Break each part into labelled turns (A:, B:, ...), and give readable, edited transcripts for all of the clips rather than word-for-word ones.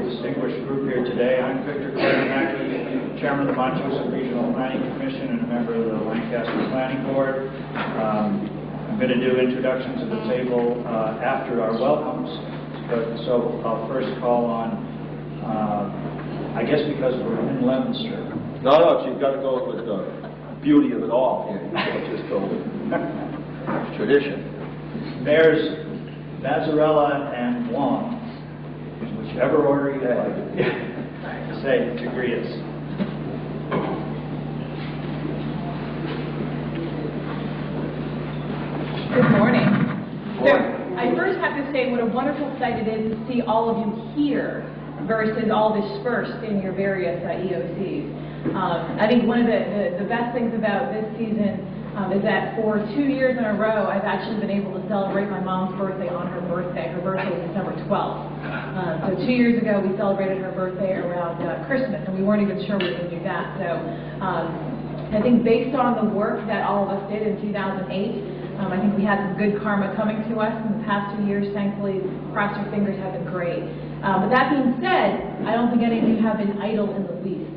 A: distinguished group here today. I'm Victor Koivumaki, Chairman of the Montachusett Regional Planning Commission and a member of the Lancaster Planning Board. I'm going to do introductions at the table after our welcomes, so I'll first call on, I guess because we're in Leominster.
B: No, you've got to go with the beauty of it all here. You can't just go with tradition.
A: There's Mazzarella and Wong, whichever order you like to say to greet us.
C: Good morning. So I first have to say what a wonderful sight it is to see all of you here versus all dispersed in your various EOCs. I think one of the best things about this season is that for 2 years in a row, I've actually been able to celebrate my mom's birthday on her birthday. Her birthday is December 12th. So 2 years ago, we celebrated her birthday around Christmas, and we weren't even sure we were going to do that. So I think based on the work that all of us did in 2008, I think we had some good karma coming to us in the past 2 years. Thankfully, cross your fingers, have been great. But that being said, I don't think any of you have been idle in the least.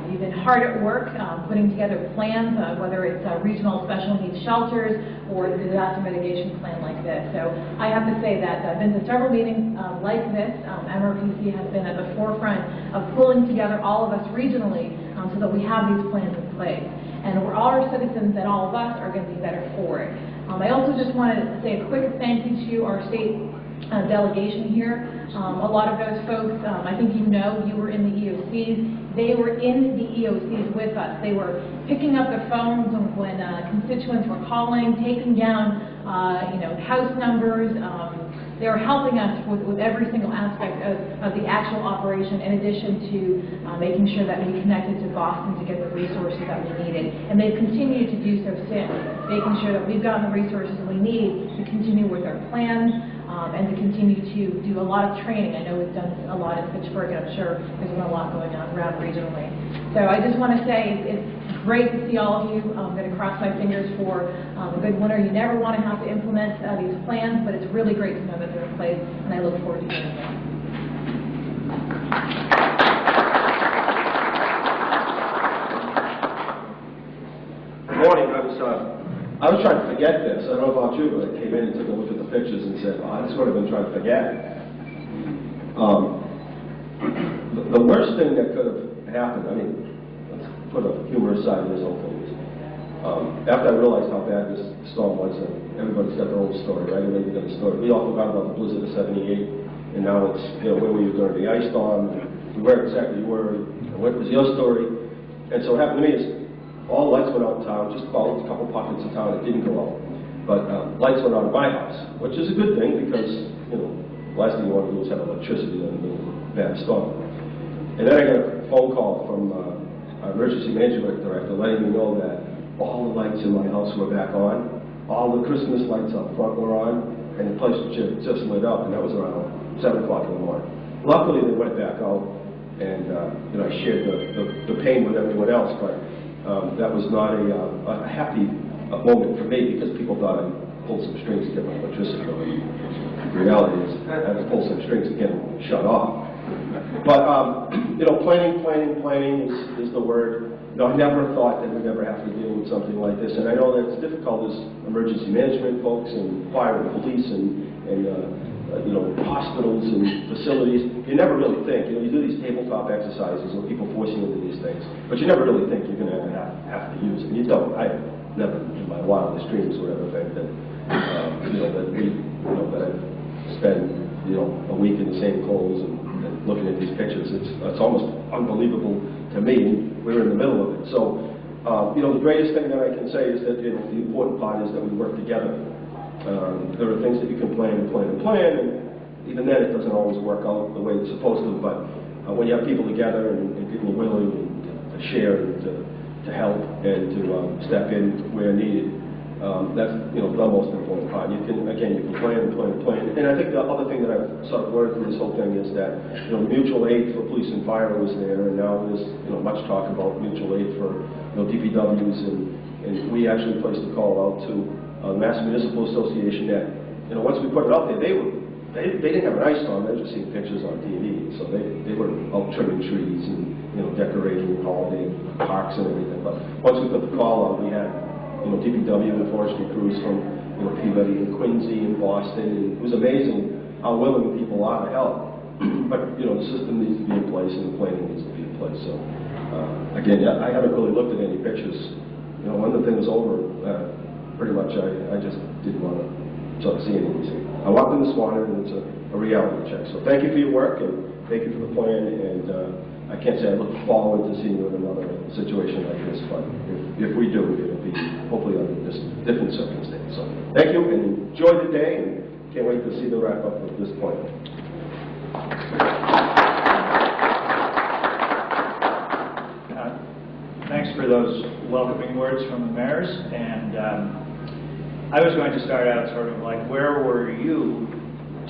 C: You've been hard at work putting together plans, whether it's regional special needs shelters or the disaster mitigation plan like this. So I have to say that I've been to several meetings like this. MRPC has been at the forefront of pulling together all of us regionally so that we have these plans in place. And we're all our citizens and all of us are going to be better for it. I also just want to say a quick thank you to our state delegation here. A lot of those folks, I think you know, you were in the EOCs. They were in the EOCs with us. They were picking up the phones when constituents were calling, taking down, house numbers. They were helping us with every single aspect of the actual operation, in addition to making sure that we connected to Boston to get the resources that we needed. And they've continued to do so since, making sure that we've gotten the resources we need to continue with our plans and to continue to do a lot of training. I know we've done a lot in Fitchburg, and I'm sure there's been a lot going on around regionally. So I just want to say it's great to see all of you. I'm going to cross my fingers for a good winter. You never want to have to implement these plans, but it's really great to know that they're in place, and I look forward to hearing them.
B: Good morning. I was trying to forget this. I don't know about you, but I came in and took a look at the pictures and said, oh, this is what I've been trying to forget. The worst thing that could have happened, I mean, let's put a humorous side of this whole thing. After I realized how bad this storm was, and everybody's got their own story, right? Everybody's got a story. We all forgot about the blizzard of '78, and now it's, where were you during the ice storm? Where exactly you were, and what was your story? And so what happened to me is, all the lights went out in town, just about a couple pockets of town that didn't go out. But lights went out at my house, which is a good thing because, last thing you want to do is have electricity in the bad storm. And then I got a phone call from our emergency management director letting me know that all the lights in my house were back on, all the Christmas lights up front were on, and the place just lit up, and that was around 7 o'clock in the morning. Luckily, they went back out, and I shared the pain with everyone else, but that was not a happy moment for me because people thought I pulled some strings to get my electricity going. The reality is I had to pull some strings to get them shut off. But, planning is the word. I never thought that we'd ever have to deal with something like this. And I know that it's difficult as emergency management folks and fire and police and hospitals and facilities. You never really think. You do these tabletop exercises where people force you into these things, but you never really think you're going to have to use them. You don't. I never, in my wildest dreams, would ever think that that I'd spend a week in the same clothes and looking at these pictures. It's almost unbelievable to me. We're in the middle of it. So the greatest thing that I can say is that the important part is that we work together. There are things that you can plan, and even then it doesn't always work out the way it's supposed to, but when you have people together and people are willing to share and to help and to step in where needed, that's the most important part. You can plan, and I think the other thing that I've sort of learned from this whole thing is that mutual aid for police and fire was there, and now there's much talk about mutual aid for DPWs, and we actually placed a call out to the Mass Municipal Association that once we put it out there, they were they didn't have an ice storm, they were just seeing pictures on TV. So they were out trimming trees and, decorating holiday parks and everything. But once we put the call out, we had, DPW and forestry crews from, Peabody and Quincy and Boston. And it was amazing how willing people are to help. But, the system needs to be in place and the planning needs to be in place. So, again, I haven't really looked at any pictures. When the thing was over, pretty much I just didn't want to sort of see anything. I walked in this morning and it's a reality check. So thank you for your work and thank you for the plan. And I can't say I look forward to seeing you in another situation like this, but if we do, it'll be hopefully under this different circumstance. So thank you and enjoy the day and can't wait to see the wrap up at this point.
A: Thanks for those welcoming words from the mayors. And I was going to start out sort of like, where were you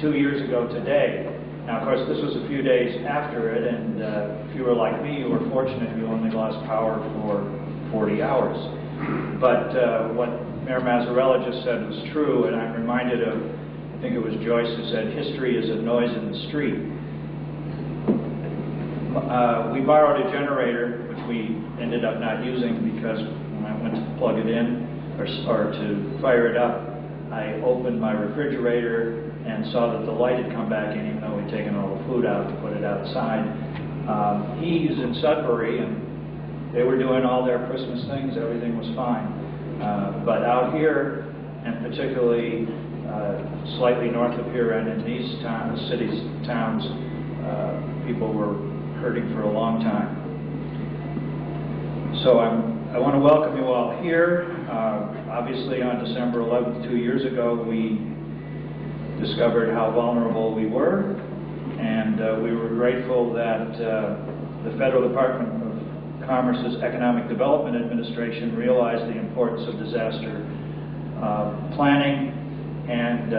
A: 2 years ago today? Now, of course, this was a few days after it, and if you were like me, you were fortunate you only lost power for 40 hours. But what Mayor Mazzarella just said was true, and I'm reminded of, I think it was Joyce who said, history is a noise in the street. We borrowed a generator, which we ended up not using because when I went to plug it in or to fire it up, I opened my refrigerator and saw that the light had come back in, even though we'd taken all the food out to put it outside. He's in Sudbury, and they were doing all their Christmas things. Everything was fine. But out here, and particularly slightly north of here and in these towns, people were hurting for a long time. So I want to welcome you all here. Obviously, on December 11th, 2 years ago, we discovered how vulnerable we were, and we were grateful that the Federal Department of Commerce's Economic Development Administration realized the importance of disaster planning, and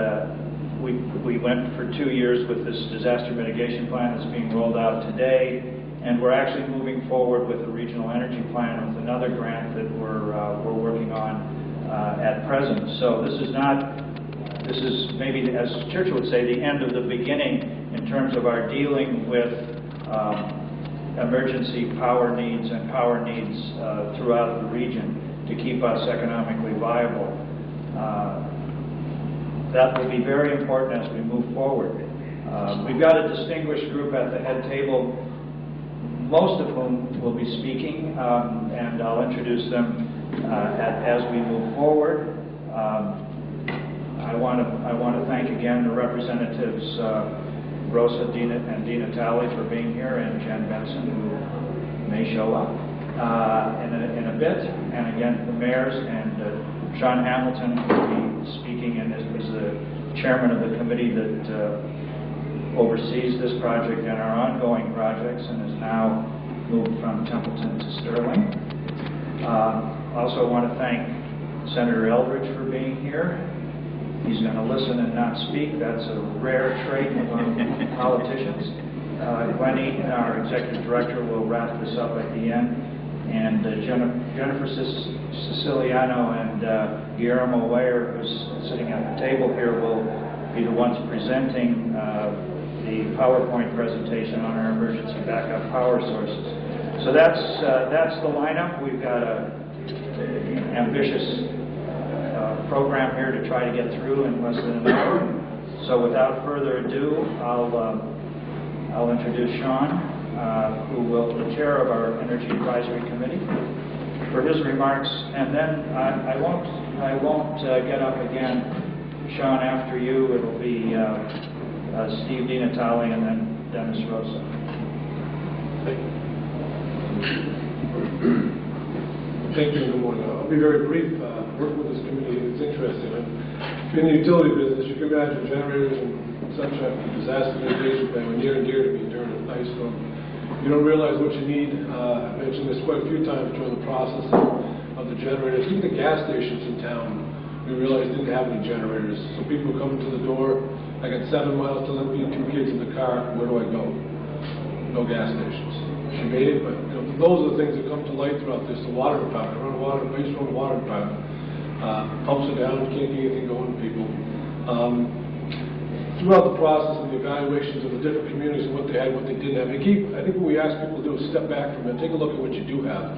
A: we went for 2 years with this disaster mitigation plan that's being rolled out today, and we're actually moving forward with a regional energy plan with another grant that we're working on at present. So this is maybe, as Churchill would say, the end of the beginning in terms of our dealing with emergency power needs and power needs throughout the region to keep us economically viable. That will be very important as we move forward. We've got a distinguished group at the head table, most of whom will be speaking, and I'll introduce them as we move forward. I want to thank again the representatives Rosa and Dinatale for being here, and Jen Benson, who may show up in a bit, and again the mayors, and Sean Hamilton will be speaking, and is the chairman of the committee that oversees this project and our ongoing projects, and is now moved from Templeton to Sterling. Also want to thank Senator Eldridge for being here. He's going to listen and not speak. That's a rare trait among politicians. Glennie, our executive director, will wrap this up at the end. And Jennifer Siciliano and Guillermo Weyer, who's sitting at the table here, will be the ones presenting the PowerPoint presentation on our emergency backup power sources. So that's the lineup. We've got an ambitious program here to try to get through in less than an hour. So without further ado, I'll introduce Sean, who will be the chair of our Energy Advisory Committee, for his remarks, and then I won't get up again, Sean, after you. It'll be Steve Dinatale and then Dennis Rosa.
D: Thank you. Good morning. I'll be very brief. Working with this committee, it's interesting. If you're in the utility business, you can imagine generators and such a disaster mitigation plan were near and dear to me during an ice storm. You don't realize what you need. I mentioned this quite a few times during the process of the generators. Even the gas stations in town, we realized didn't have any generators. So people come to the door. I got 7 miles to let me and 2 kids in the car. Where do I go? No gas stations. She made it, but those are the things that come to light throughout this. The water department, run water, base run water department, pumps it down, can't get anything going to people. throughout the process and the evaluations of the different communities and what they had, what they didn't have. I think what we ask people to do is step back from it, take a look at what you do have.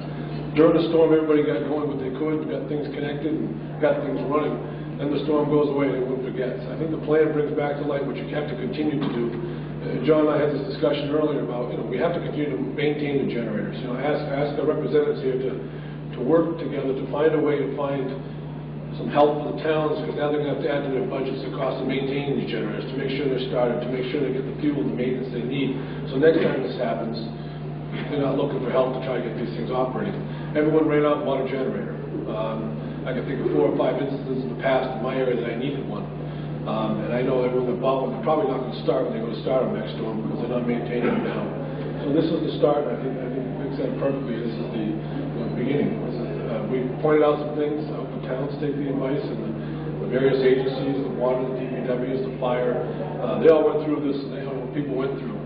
D: During the storm, everybody got going what they could, got things connected, and got things running. Then the storm goes away and everyone forgets. I think the plan brings back to light what you have to continue to do. John and I had this discussion earlier about, we have to continue to maintain the generators. Ask our representatives here to work together to find a way to find some help for the towns, because now they're going to have to add to their budgets the cost of maintaining these generators, to make sure they're started, to make sure they get the fuel, the maintenance they need. So next time this happens, they're not looking for help to try to get these things operating. Everyone ran out and bought a generator. I can think of 4 or 5 instances in the past in my area that I needed one. And I know everyone that bought one, they're probably not going to start when they're going to start them next storm because they're not maintaining them now. So this is the start, and I think Vic said it perfectly. This is the beginning. We pointed out some things. I hope the towns take the advice, and the various agencies, the water, the DPWs, the fire, they all went through this, and they know what people went through.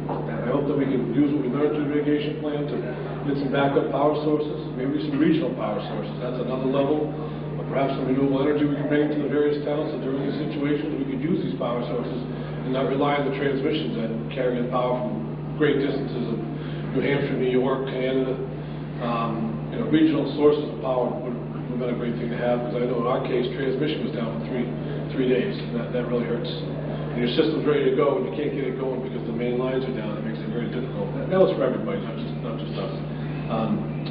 D: And I hope that we can use what we learned through the mitigation plan to get some backup power sources, maybe some regional power sources. That's another level. But perhaps some renewable energy we can bring into the various towns, so during these situations we could use these power sources and not rely on the transmissions that carry in power from great distances of New Hampshire, New York, Canada. Regional sources of power would have been a great thing to have, because I know in our case transmission was down for three days, and that really hurts. And your system's ready to go, and you can't get it going because the main lines are down. It makes it very difficult. That was for everybody, not just us.